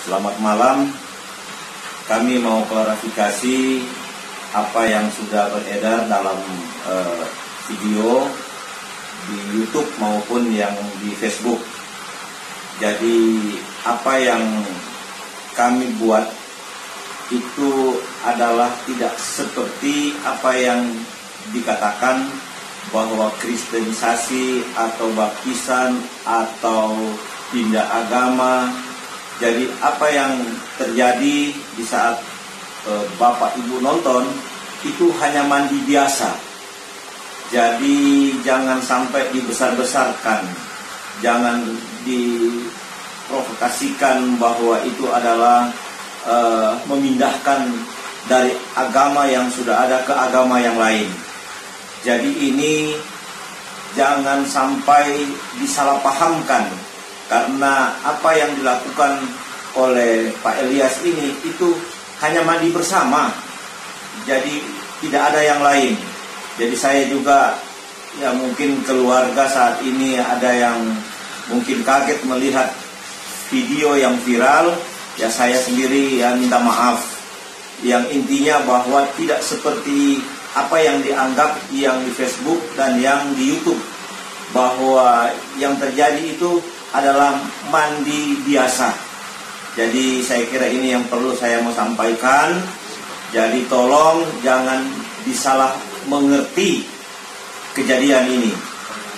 Selamat malam. Kami mau klarifikasi apa yang sudah beredar dalam video di YouTube maupun yang di Facebook. Jadi apa yang kami buat itu adalah tidak seperti apa yang dikatakan bahwa kristenisasi atau baptisan atau pindah agama. Jadi apa yang terjadi di saat Bapak Ibu nonton itu hanya mandi biasa. Jadi jangan sampai dibesar-besarkan, jangan diprovokasikan bahwa itu adalah memindahkan dari agama yang sudah ada ke agama yang lain. Jadi ini jangan sampai disalahpahamkan, karena apa yang dilakukan oleh Pak Elias ini itu hanya mandi bersama. Jadi tidak ada yang lain. Jadi saya juga ya mungkin keluarga saat ini ada yang mungkin kaget melihat video yang viral. Ya saya sendiri ya minta maaf. Yang intinya bahwa tidak seperti apa yang dianggap yang di Facebook dan yang di YouTube, bahwa yang terjadi itu adalah mandi biasa. Jadi saya kira ini yang perlu saya mau sampaikan. Jadi tolong jangan disalah mengerti kejadian ini.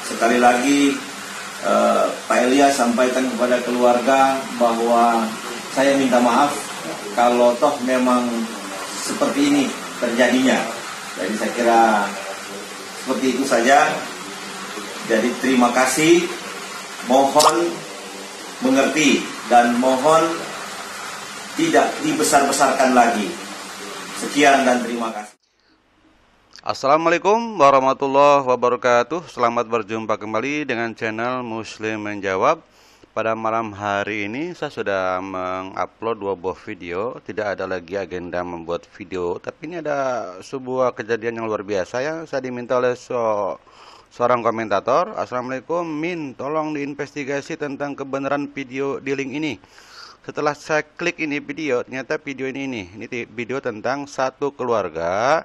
Sekali lagi Pak Elias sampaikan kepada keluarga bahwa saya minta maaf kalau toh memang seperti ini terjadinya. Jadi saya kira seperti itu saja. Jadi terima kasih, mohon mengerti dan mohon tidak dibesar-besarkan lagi. Sekian dan terima kasih. Assalamualaikum warahmatullahi wabarakatuh. Selamat berjumpa kembali dengan channel Muslim Menjawab. Pada malam hari ini saya sudah mengupload 2 buah video. Tidak ada lagi agenda membuat video, tapi ini ada sebuah kejadian yang luar biasa ya. Saya diminta oleh seorang komentator, "Assalamualaikum Min, tolong diinvestigasi tentang kebenaran video di link ini." Setelah saya klik ini video, ternyata video ini video tentang satu keluarga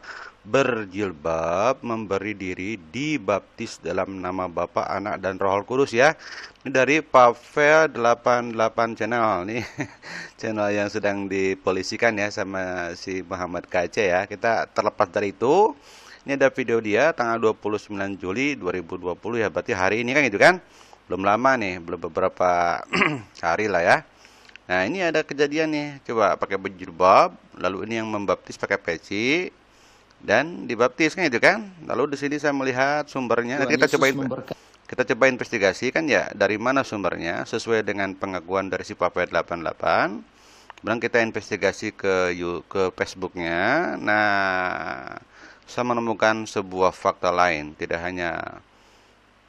berjilbab memberi diri dibaptis dalam nama Bapa, Anak, dan Roh Kudus ya. Ini dari Pavel 88 channel nih. Channel yang sedang dipolisikan ya sama si Muhammad KC ya. Kita terlepas dari itu, ini ada video dia tanggal 29 Juli 2020 ya, berarti hari ini kan gitu kan. Belum lama nih, belum beberapa hari lah ya. Nah, ini ada kejadian nih, coba pakai berjilbab, lalu ini yang membaptis pakai peci dan dibaptis kan itu kan. Lalu di sini saya melihat sumbernya. Nanti kita coba investigasi kan ya, dari mana sumbernya sesuai dengan pengakuan dari si Pavel 88. Kemudian kita investigasi ke Facebooknya. Nah, saya menemukan sebuah fakta lain, tidak hanya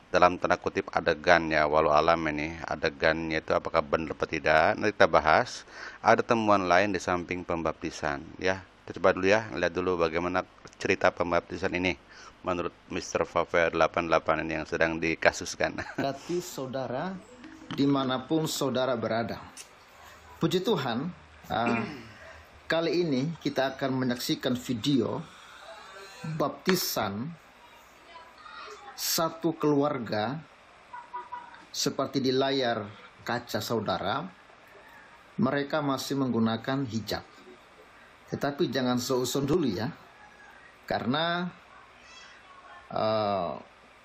dalam tanda kutip adegan ya, walau alam ini adegannya itu apakah benar atau tidak, nanti kita bahas. Ada temuan lain di samping pembaptisan ya. Kita coba dulu ya, lihat dulu bagaimana cerita pembaptisan ini menurut Mr. Pavel 88 ini yang sedang dikasuskan. Berkati saudara dimanapun saudara berada. Puji Tuhan, kali ini kita akan menyaksikan video baptisan satu keluarga seperti di layar kaca saudara. Mereka masih menggunakan hijab. Tetapi jangan seuzon dulu ya, karena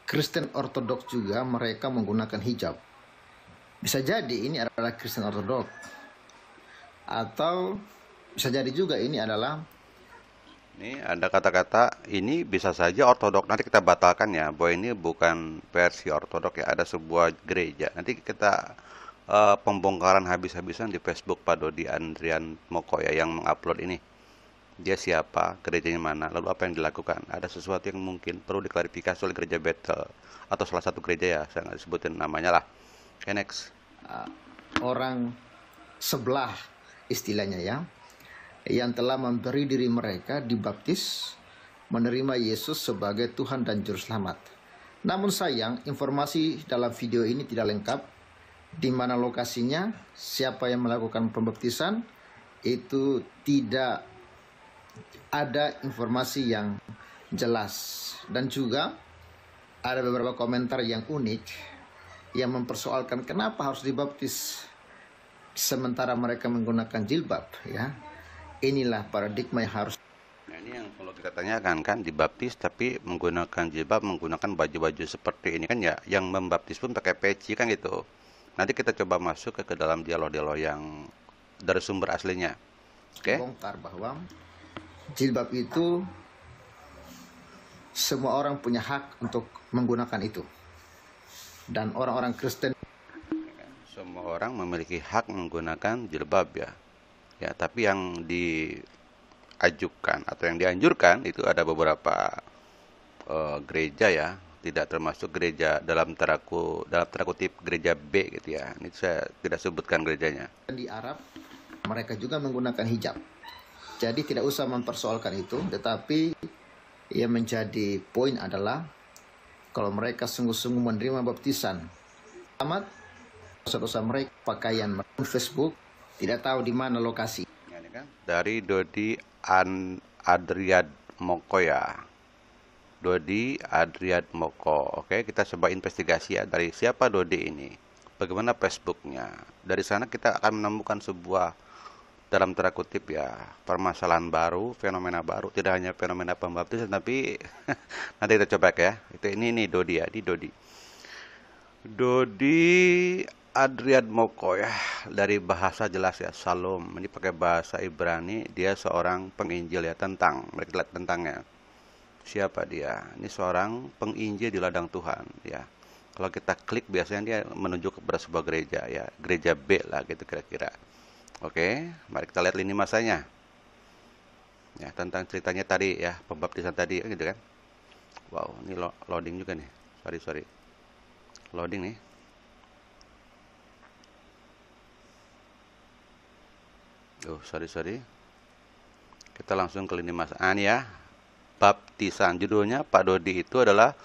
Kristen Ortodoks juga mereka menggunakan hijab. Bisa jadi ini adalah Kristen Ortodoks, atau bisa jadi juga ini adalah, ini ada kata-kata ini bisa saja ortodok. Nanti kita batalkan ya, bahwa ini bukan versi ortodok ya. Ada sebuah gereja. Nanti kita pembongkaran habis-habisan di Facebook Pak Dodi Andrian Moko ya, yang mengupload ini. Dia siapa, gerejanya mana, lalu apa yang dilakukan. Ada sesuatu yang mungkin perlu diklarifikasi oleh gereja Bethel atau salah satu gereja ya, saya nggak sebutin namanya lah. Okay, next. orang sebelah istilahnya ya, yang telah memberi diri mereka dibaptis, menerima Yesus sebagai Tuhan dan Juru Selamat. Namun sayang, informasi dalam video ini tidak lengkap di mana lokasinya, siapa yang melakukan pembaptisan, itu tidak ada informasi yang jelas. Dan juga ada beberapa komentar yang unik yang mempersoalkan kenapa harus dibaptis sementara mereka menggunakan jilbab, ya. Inilah paradigma yang harus. Nah, ini yang perlu kita tanyakan kan, dibaptis tapi menggunakan jilbab, menggunakan baju-baju seperti ini kan ya, yang membaptis pun pakai peci kan gitu. Nanti kita coba masuk ke dalam dialog-dialog yang dari sumber aslinya. Oke? Bongkar bahwa jilbab itu semua orang punya hak untuk menggunakan itu. Dan orang-orang Kristen, Semua orang memiliki hak menggunakan jilbab ya. Ya, tapi yang diajukan atau yang dianjurkan itu ada beberapa gereja ya, tidak termasuk gereja dalam tanda kutip gereja B gitu ya. Ini saya tidak sebutkan gerejanya. di Arab mereka juga menggunakan hijab. Jadi tidak usah mempersoalkan itu, tetapi yang menjadi poin adalah kalau mereka sungguh-sungguh menerima baptisan, amat dosa-dosa mereka, pakaian mereka, Facebook, tidak tahu di mana lokasi. Ini kan dari Dodi Adriad Moko ya. Dodi Adriad Moko. Oke, kita coba investigasi ya dari siapa Dodi ini. Bagaimana Facebooknya. Dari sana kita akan menemukan sebuah dalam tanda kutip ya permasalahan baru, fenomena baru. Tidak hanya fenomena pembaptisan tapi nanti kita coba ya. Itu ini Dodi ya, di Dodi. Dodi Adriad Moko ya, dari bahasa jelas ya, Salom. Ini pakai bahasa Ibrani, dia seorang penginjil ya, mereka lihat tentangnya. Siapa dia? Ini seorang penginjil di ladang Tuhan ya. Kalau kita klik biasanya dia menuju kepada sebuah gereja ya, gereja B lah gitu kira-kira. Oke, mari kita lihat lini masanya. Ya, tentang ceritanya tadi ya, pembaptisan tadi gitu kan. Wow, ini loading juga nih. Sorry. Loading nih. Sorry. Kita langsung ke lini masa. Ini ya, baptisan. Judulnya Pak Dodi itu adalah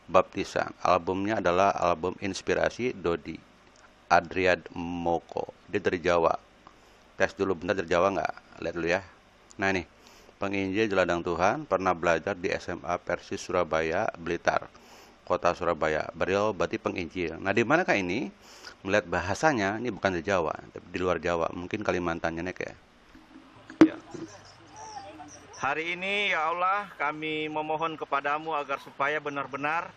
baptisan. Albumnya adalah album inspirasi Dodi Adriad Moko. Dia dari Jawa. Tes dulu bentar, dari Jawa nggak? Lihat dulu ya. Nah ini, penginjil di ladang Tuhan, pernah belajar di SMA Persis Surabaya, Blitar, kota Surabaya. Beliau berarti penginjil. Nah di manakah ini? Melihat bahasanya, ini bukan di Jawa, tapi di luar Jawa, mungkin Kalimantannya nek ya. Hari ini ya Allah kami memohon kepadamu agar supaya benar-benar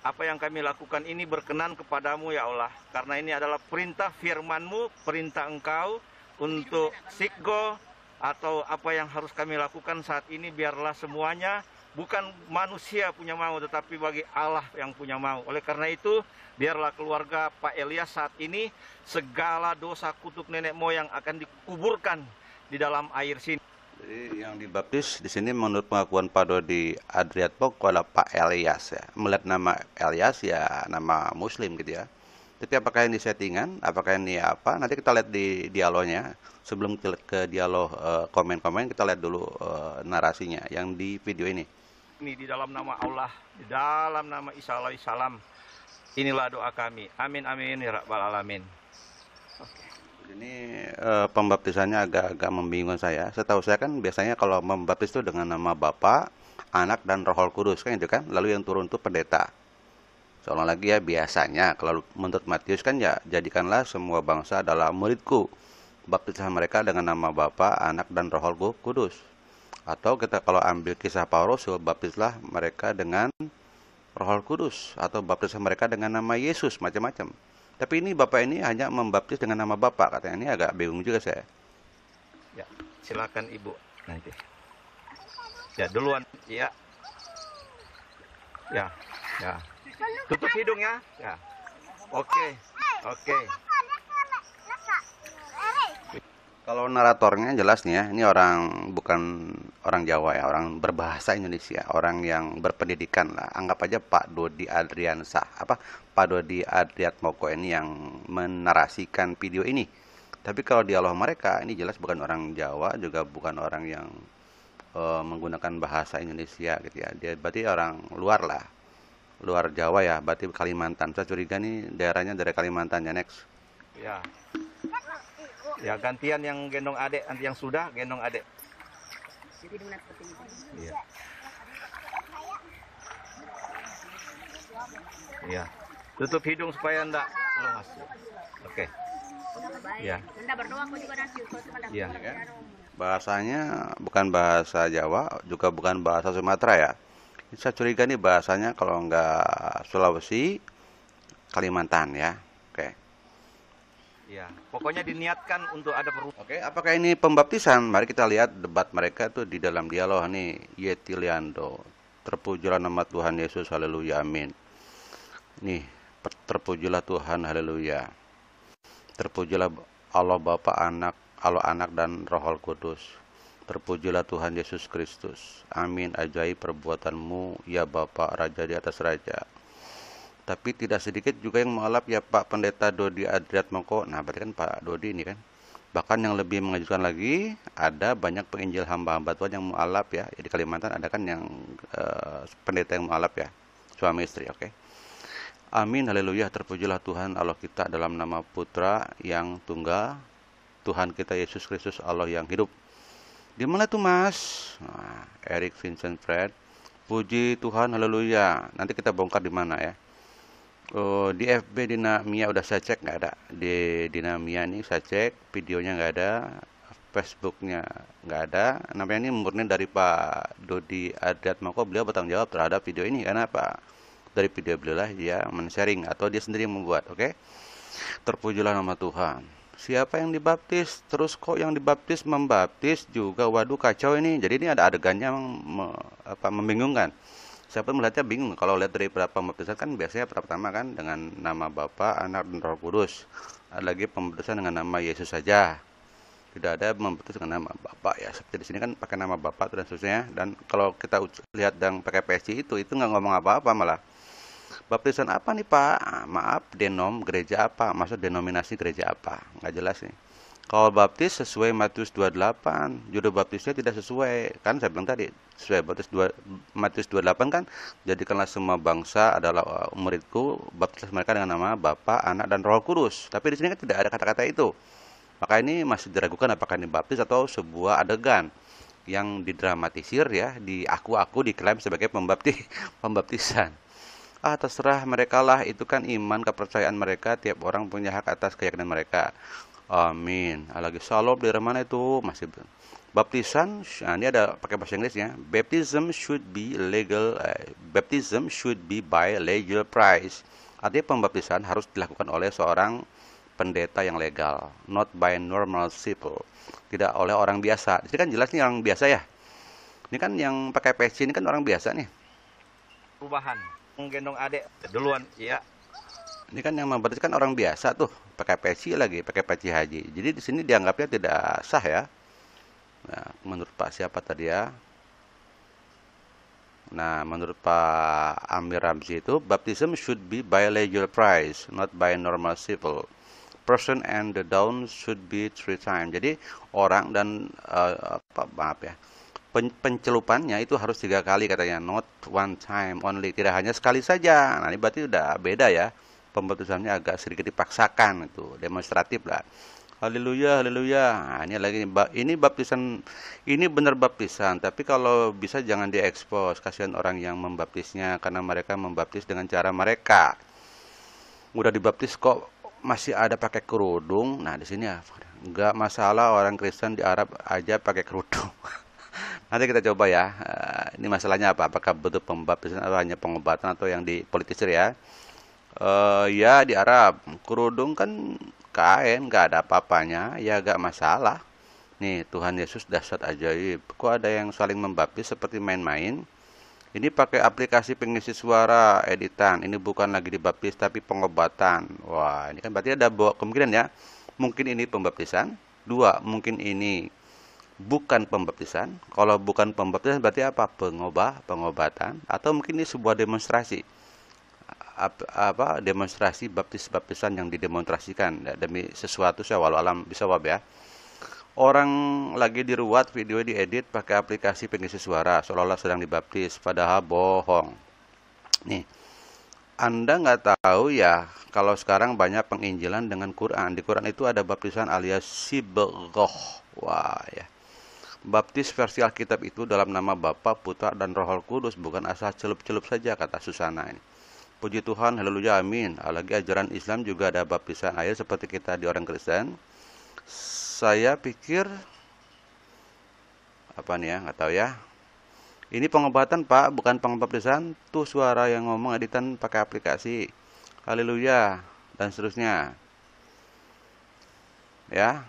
apa yang kami lakukan ini berkenan kepadamu ya Allah. Karena ini adalah perintah firman-Mu, perintah Engkau untuk sikgo atau apa yang harus kami lakukan saat ini, biarlah semuanya bukan manusia punya mau, tetapi bagi Allah yang punya mau. Oleh karena itu, biarlah keluarga Pak Elias saat ini segala dosa kutuk nenek moyang akan dikuburkan di dalam air sini. Jadi yang dibaptis di sini menurut pengakuan Pak Dodi Adriad Moko adalah Pak Elias ya. Melihat nama Elias ya nama Muslim gitu ya. Tapi apakah ini settingan? Apakah ini apa? Nanti kita lihat di dialognya. Sebelum ke dialog komen-komen, kita lihat dulu narasinya yang di video ini. Ini di dalam nama Allah, di dalam nama Isa alaihissalam. Inilah doa kami. Amin amin ya rabbal alamin. Ini pembaptisannya agak-agak membingungkan saya. Setahu saya kan biasanya kalau membaptis itu dengan nama Bapa, Anak dan Roh Kudus kan itu kan. Lalu yang turun itu pendeta. Seolah lagi ya biasanya kalau menurut Matius kan ya jadikanlah semua bangsa adalah muridku. Baptislah mereka dengan nama Bapa, Anak dan Roh Kudus. Atau kita kalau ambil kisah Paulus, baptislah mereka dengan Roh Kudus atau baptislah mereka dengan nama Yesus, macam-macam. Tapi ini Bapak ini hanya membaptis dengan nama Bapak, katanya. Ini agak bingung juga saya. Ya, silakan Ibu nanti. Ya, duluan. Ya. Ya. Tutup hidungnya. Ya. Oke. Kalau naratornya jelas nih ya, ini bukan orang Jawa ya, orang berbahasa Indonesia, orang yang berpendidikan lah. Anggap aja Pak Dodi Pak Dodi Adriad Moko ini yang menarasikan video ini. Tapi kalau dialog mereka ini jelas bukan orang Jawa, juga bukan orang yang menggunakan bahasa Indonesia gitu ya. Dia berarti orang luar Jawa ya, berarti Kalimantan. Saya curiga nih daerahnya dari Kalimantan ya. Next. Ya. Ya, gantian yang gendong adek, nanti yang sudah gendong adek. Iya. Iya. Tutup hidung supaya enggak lemas. Oke. Ya. Iya. Bahasanya bukan bahasa Jawa, juga bukan bahasa Sumatera ya. Saya curiga nih bahasanya kalau enggak Sulawesi, Kalimantan ya. Oke. Ya, pokoknya diniatkan untuk ada perubahan. Oke, apakah ini pembaptisan? Mari kita lihat debat mereka tuh di dalam dialog nih. Yetiliando. Terpujilah nama Tuhan Yesus, haleluya, amin. Nih, terpujilah Tuhan, haleluya. Terpujilah Allah Bapa, Allah Anak dan Roh Kudus. Terpujilah Tuhan Yesus Kristus. Amin, ajaib perbuatanmu, ya Bapa, Raja di atas raja. Tapi tidak sedikit juga yang mengalap ya Pak Pendeta Dodi Adriatmoko. Nah, berarti kan Pak Dodi ini kan. Bahkan yang lebih mengejutkan lagi, ada banyak penginjil hamba-hamba Tuhan yang mengalap ya. Di Kalimantan ada kan yang pendeta yang mengalap ya. Suami istri, oke. Amin, haleluya, terpujilah Tuhan Allah kita dalam nama Putra yang tunggal, Tuhan kita Yesus Kristus Allah yang hidup. Di mana tuh Mas? Nah, Eric Vincent Fred. Puji Tuhan, haleluya. Nanti kita bongkar di mana ya. Di FB Dinamia udah saya cek, nggak ada. Di Dinamia nih saya cek, videonya nggak ada, Facebooknya nggak ada. Namanya ini murni dari Pak Dodi Adriatmoko. Beliau bertanggung jawab terhadap video ini karena apa? Dari video beliau lah dia men-sharing atau dia sendiri yang membuat. Oke. Terpujilah nama Tuhan. Siapa yang dibaptis? Terus kok yang dibaptis membaptis juga? Waduh, kacau ini. Jadi ini ada adegannya yang membingungkan. Siapa melihatnya bingung kalau lihat dari beberapa pembaptisan kan biasanya pertama kan dengan nama Bapa, Anak dan Roh Kudus. Ada lagi pembaptisan dengan nama Yesus saja. Tidak ada pembaptisan dengan nama Bapa ya. Seperti di sini kan pakai nama Bapa dan seterusnya. Dan kalau kita lihat yang pakai PSC itu nggak ngomong apa-apa malah. Baptisan apa nih Pak? Maaf, denom gereja apa? Maksud denominasi gereja apa? Nggak jelas nih. Kalau baptis sesuai Matius 28, judul baptisnya tidak sesuai. Kan saya bilang tadi, sesuai Matius 28 kan, jadikanlah semua bangsa adalah muridku, baptis mereka dengan nama Bapa, Anak, dan Roh Kudus. Tapi di sini kan tidak ada kata-kata itu. Maka ini masih diragukan apakah ini baptis atau sebuah adegan yang didramatisir ya, diaku-aku, diklaim sebagai pembaptisan. Terserah mereka lah, itu kan iman, kepercayaan mereka, tiap orang punya hak atas keyakinan mereka. Amin. Lagi salop dari mana itu? Masih baptisan. Nah, ini ada pakai bahasa Inggrisnya. Baptism should be legal. Baptism should be by legal price. Artinya pembaptisan harus dilakukan oleh seorang pendeta yang legal, not by normal people. Tidak oleh orang biasa. Di sini kan jelas nih orang biasa ya. Ini kan yang pakai peci ini kan orang biasa nih. Perubahan. Menggendong adek duluan, ya. Ini kan yang membaptis kan orang biasa tuh, pakai peci lagi, pakai peci haji. Jadi di sini dianggapnya tidak sah ya. Nah, menurut Pak siapa tadi ya? Nah, menurut Pak Amir Ramzi itu, baptism should be by legal price, not by normal civil. Person and the down should be 3 times. Jadi orang dan pencelupannya itu harus 3 kali katanya, not 1 time only. Tidak hanya sekali saja. Nah, ini berarti udah beda ya. Pembaptisannya agak sedikit dipaksakan, itu demonstratif lah. Haleluya, haleluya. Nah, ini lagi ini baptisan, ini benar baptisan, tapi kalau bisa jangan diekspos, kasihan orang yang membaptisnya karena mereka membaptis dengan cara mereka. Udah dibaptis kok masih ada pakai kerudung. Nah, di sini ya enggak masalah orang Kristen di Arab aja pakai kerudung. Nanti kita coba ya. Ini masalahnya apa? Apakah betul pembaptisan atau hanya pengobatan atau yang dipolitisir ya? Ya di Arab kerudung kan kain, gak ada apa-apanya, ya gak masalah. Nih Tuhan Yesus dahsyat ajaib. Kok ada yang saling membaptis seperti main-main? Ini pakai aplikasi pengisi suara editan. Ini bukan lagi dibaptis tapi pengobatan. Wah, ini kan berarti ada kemungkinan ya. Mungkin ini pembaptisan. 2, mungkin ini bukan pembaptisan. Kalau bukan pembaptisan berarti apa? Pengobatan. Atau mungkin ini sebuah demonstrasi. Demonstrasi baptisan yang didemonstrasikan demi sesuatu, saya walau alam bisa wab ya. Orang lagi diruat, video diedit pakai aplikasi pengisi suara seolah-olah sedang dibaptis, padahal bohong. Nih Anda nggak tahu ya, kalau sekarang banyak penginjilan dengan Quran. Di Quran itu ada baptisan alias sibghah. Wah ya. Baptis versi Alkitab itu dalam nama Bapa, Putra, dan Roh Kudus, bukan asal celup-celup saja, kata Susana ini. Puji Tuhan, haleluya, amin. Lagi ajaran Islam juga ada baptisan air seperti kita di orang Kristen. Saya pikir apa nih ya, nggak tahu ya. Ini pengobatan Pak, bukan pembaptisan. Tuh suara yang ngomong editan pakai aplikasi. Haleluya dan seterusnya. Ya.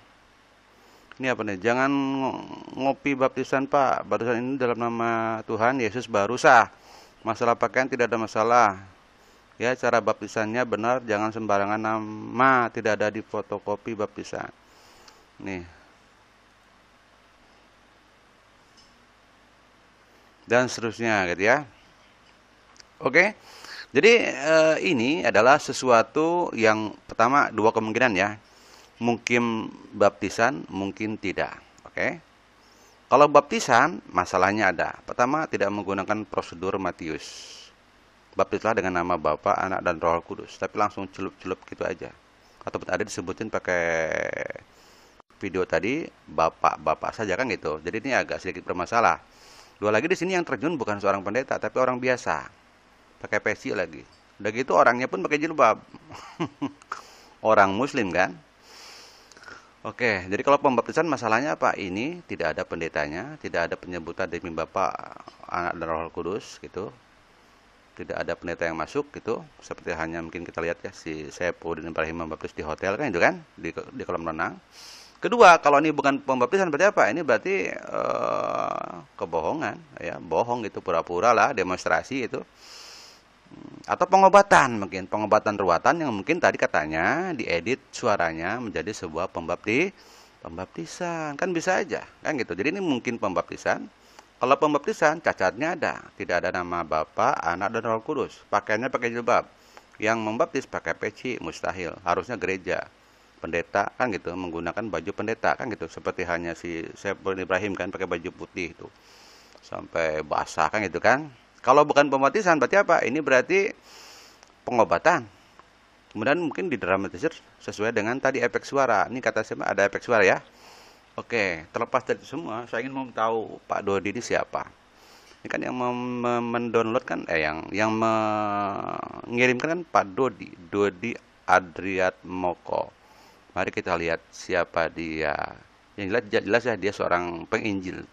Ini apa nih? Jangan ngopi baptisan Pak. Baptisan ini dalam nama Tuhan Yesus baru sah. Masalah pakaian tidak ada masalah. Ya, cara baptisannya benar, jangan sembarangan nama, tidak ada di fotokopi baptisan. Nih. Dan seterusnya gitu ya. Oke. Jadi ini adalah sesuatu yang pertama dua kemungkinan ya. Mungkin baptisan, mungkin tidak. Oke. Kalau baptisan, masalahnya ada. Pertama, tidak menggunakan prosedur Matius. Baptislah dengan nama Bapa, Anak, dan Roh Kudus. Tapi langsung celup-celup gitu aja. Ataupun ada disebutin pakai video tadi, Bapak saja kan gitu. Jadi ini agak sedikit bermasalah. Dua lagi di sini yang terjun bukan seorang pendeta, tapi orang biasa. Pakai peci lagi. Udah gitu orangnya pun pakai jilbab. Orang muslim kan? Oke, jadi kalau pembaptisan masalahnya apa? Ini tidak ada pendetanya, tidak ada penyebutan demi Bapa, Anak, dan Roh Kudus gitu. Tidak ada pendeta yang masuk gitu. Seperti hanya mungkin kita lihat ya si Saipudin Ibrahim membaptis di hotel kan itu kan di kolam renang. Kedua, kalau ini bukan pembaptisan berarti apa? Ini berarti kebohongan ya, bohong gitu, pura-pura lah, demonstrasi itu. Atau pengobatan, mungkin pengobatan ruatan yang mungkin tadi katanya diedit suaranya menjadi sebuah pembaptisan, kan bisa aja kan gitu. Jadi ini mungkin pembaptisan. Kalau pembaptisan cacatnya ada, tidak ada nama Bapa, Anak, dan Roh Kudus. Pakaiannya pakai jilbab. Yang membaptis pakai peci, mustahil. Harusnya gereja, pendeta kan gitu, menggunakan baju pendeta kan gitu. Seperti hanya si Saipudin Ibrahim kan pakai baju putih itu sampai basah kan gitu kan. Kalau bukan pembaptisan berarti apa? Ini berarti pengobatan. Kemudian mungkin didramatisir sesuai dengan tadi efek suara. Ini kata saya ada efek suara ya. Oke, terlepas dari itu semua, saya ingin mau tahu Pak Dodi ini siapa. Ini kan yang mendownload kan, yang mengirimkan kan Pak Dodi, Dodi Adriatmoko. Mari kita lihat siapa dia. Yang jelas ya dia seorang penginjil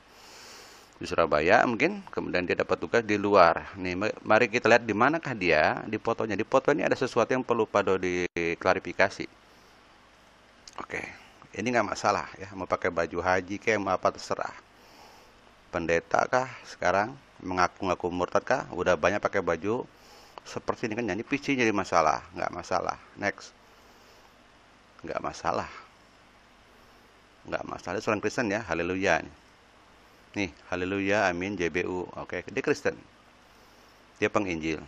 di Surabaya mungkin, kemudian dia dapat tugas di luar. Nih, mari kita lihat di manakah dia di fotonya. Di foto ini ada sesuatu yang perlu Pak Dodi klarifikasi. Oke, ini nggak masalah ya, mau pakai baju haji kayak mau apa terserah. Pendeta kah sekarang mengaku-ngaku murtad kah? Udah banyak pakai baju seperti ini kan, jadi PC jadi masalah, nggak masalah. Next, nggak masalah, nggak masalah. Dia seorang Kristen ya, haleluya nih, haleluya, amin, JBU. Oke, dia Kristen, dia penginjil.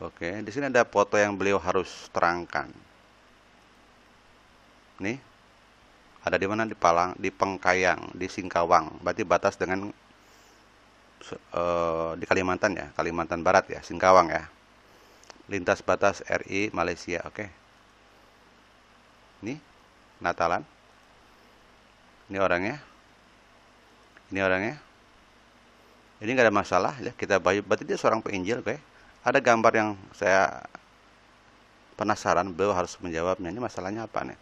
Oke, di sini ada foto yang beliau harus terangkan. Nih, ada di mana? Di Palang, di Pengkayang, di Singkawang. Berarti batas dengan di Kalimantan ya, Kalimantan Barat ya, Singkawang ya. Lintas batas RI Malaysia. Oke. Nih, Natalan. Ini orangnya. Ini orangnya. Ini nggak ada masalah ya, kita bayar. Berarti dia seorang penginjil, oke. Ada gambar yang saya penasaran, beliau harus menjawabnya. Ini masalahnya apa nih?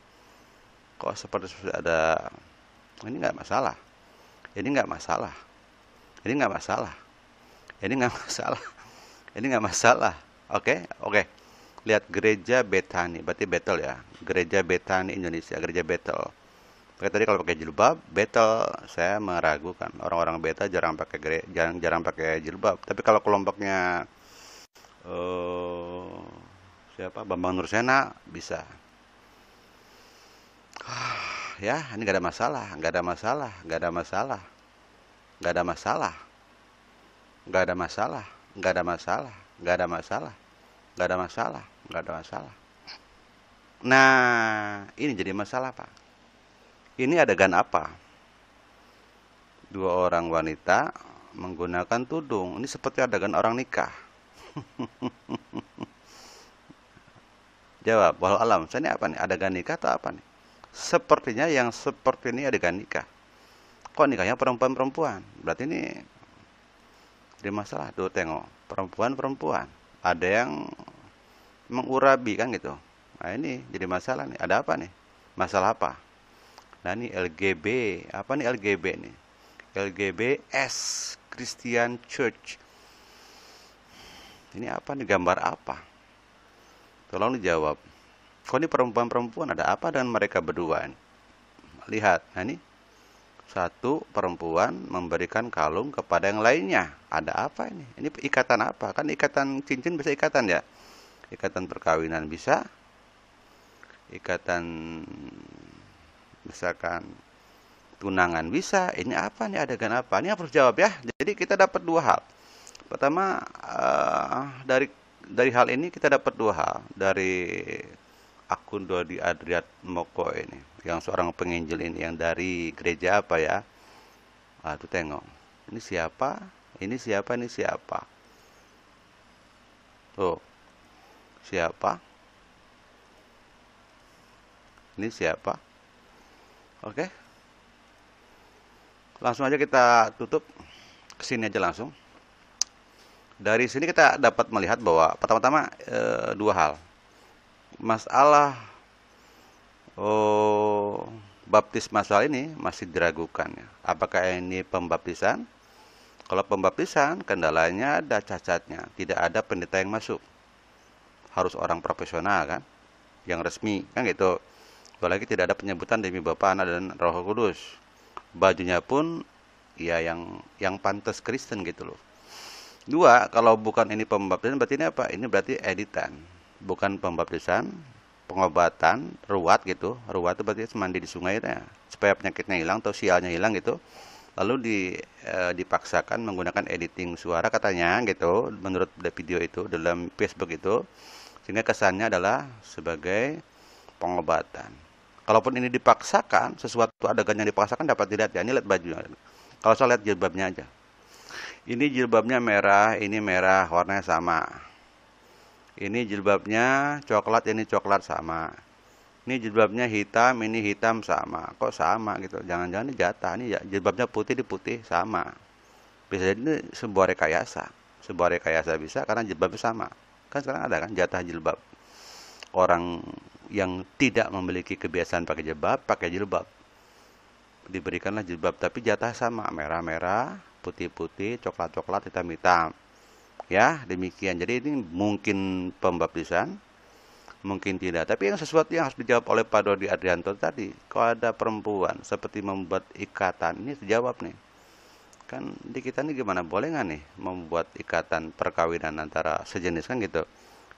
Kok seperti ada, ini nggak masalah. Ini nggak masalah. Ini nggak masalah. Ini nggak masalah. Ini nggak masalah. Oke. Lihat gereja Bethany, berarti Bethel ya. Gereja Bethany Indonesia, gereja Bethel. Pakai tadi kalau pakai jilbab, Bethel saya meragukan. Orang-orang Bethel jarang pakai jilbab. Tapi kalau kelompoknya siapa? Bambang Nursena bisa. Ya, ini nggak ada masalah, nggak ada masalah, nggak ada masalah, nggak ada masalah, nggak ada masalah, nggak ada masalah, nggak ada masalah, nggak ada masalah, nggak ada masalah. Nah, ini jadi masalah Pak. Ini adegan apa? Dua orang wanita menggunakan tudung. Ini seperti adegan orang nikah. Jawab, walau alam. Ini apa nih? Adegan nikah atau apa nih? Sepertinya yang seperti ini adegan nikah. Kok nikahnya perempuan-perempuan? Berarti ini jadi masalah. Tuh tengok, perempuan-perempuan. Ada yang mengurabi kan gitu. Nah ini jadi masalah nih. Ada apa nih? Masalah apa? Nah ini LGB. Apa nih LGB nih? LGBS, Christian Church. Ini apa nih? Gambar apa? Tolong dijawab. Kok ini perempuan-perempuan, ada apa dengan mereka berdua? Lihat, nah ini satu perempuan memberikan kalung kepada yang lainnya. Ada apa ini? Ini ikatan apa? Kan ikatan cincin bisa ikatan ya? Ikatan perkawinan bisa. Ikatan misalkan tunangan bisa. Ini apa nih? Adegan apa? Ini harus jawab ya. Jadi kita dapat dua hal. Pertama, dari hal ini kita dapat dua hal. Dari akun Dodi Adriat Moko ini, yang seorang penginjil ini, yang dari gereja apa ya? Tuh tengok. Ini siapa? Ini siapa? Ini siapa? Tuh. Siapa? Ini siapa? Oke. Langsung aja kita tutup. Kesini aja langsung. Dari sini kita dapat melihat bahwa pertama-tama dua hal. Masalah baptis masal ini masih diragukan ya. Apakah ini pembaptisan? Kalau pembaptisan kendalanya ada cacatnya, tidak ada pendeta yang masuk. Harus orang profesional kan, yang resmi kan gitu. Apalagi tidak ada penyebutan demi Bapa, Anak dan Roh Kudus. Bajunya pun ya yang pantas Kristen gitu loh. Dua, kalau bukan ini pembaptisan berarti ini apa? Ini berarti editan. Bukan pembaptisan, pengobatan, ruat gitu. Ruat itu berarti mandi di sungai ya, supaya penyakitnya hilang atau sialnya hilang gitu. Lalu dipaksakan menggunakan editing suara katanya gitu, menurut video itu dalam Facebook itu, sehingga kesannya adalah sebagai pengobatan. Kalaupun ini dipaksakan, sesuatu adegan yang dipaksakan dapat dilihat ya. Ini lihat bajunya. Kalau saya lihat jilbabnya aja. Ini jilbabnya merah, ini merah, warnanya sama. Ini jilbabnya coklat, ini coklat sama. Ini jilbabnya hitam, ini hitam sama. Kok sama gitu? Jangan-jangan ini jatah. Ini ya, jilbabnya putih, di putih sama. Bisa jadi ini sebuah rekayasa. Sebuah rekayasa bisa karena jilbabnya sama. Kan sekarang ada kan jatah jilbab. Orang yang tidak memiliki kebiasaan pakai jilbab. Diberikanlah jilbab tapi jatah sama, merah-merah, putih-putih, coklat-coklat, hitam-hitam. Ya, demikian. Jadi ini mungkin pembaptisan, mungkin tidak. Tapi yang sesuatu yang harus dijawab oleh Pak Dodi Adrianto tadi, kalau ada perempuan seperti membuat ikatan, ini dijawab nih. Kan di kita ini gimana? Boleh nggak nih membuat ikatan perkawinan antara sejenis kan gitu.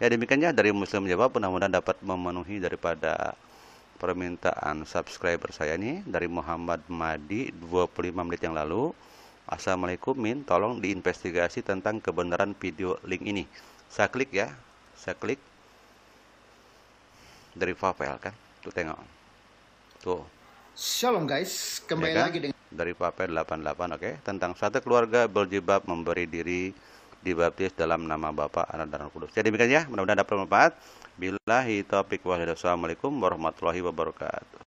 Ya demikiannya dari Muslim Menjawab, mudah-mudahan dapat memenuhi daripada permintaan subscriber saya ini dari Muhammad Madi 25 menit yang lalu. Assalamualaikum Min, tolong diinvestigasi tentang kebenaran video link ini. Saya klik ya, saya klik dari Papel kan, tuh tengok, tuh. Shalom guys, kembali Ya kan? lagi dengan Dari Papel 88, oke. Tentang satu keluarga berjilbab memberi diri dibaptis dalam nama Bapa, Anak dan Roh Kudus. Jadi demikian ya, mudah-mudahan dapat bermanfaat. Billahi taufiq wal hidayah. Assalamualaikum warahmatullahi wabarakatuh.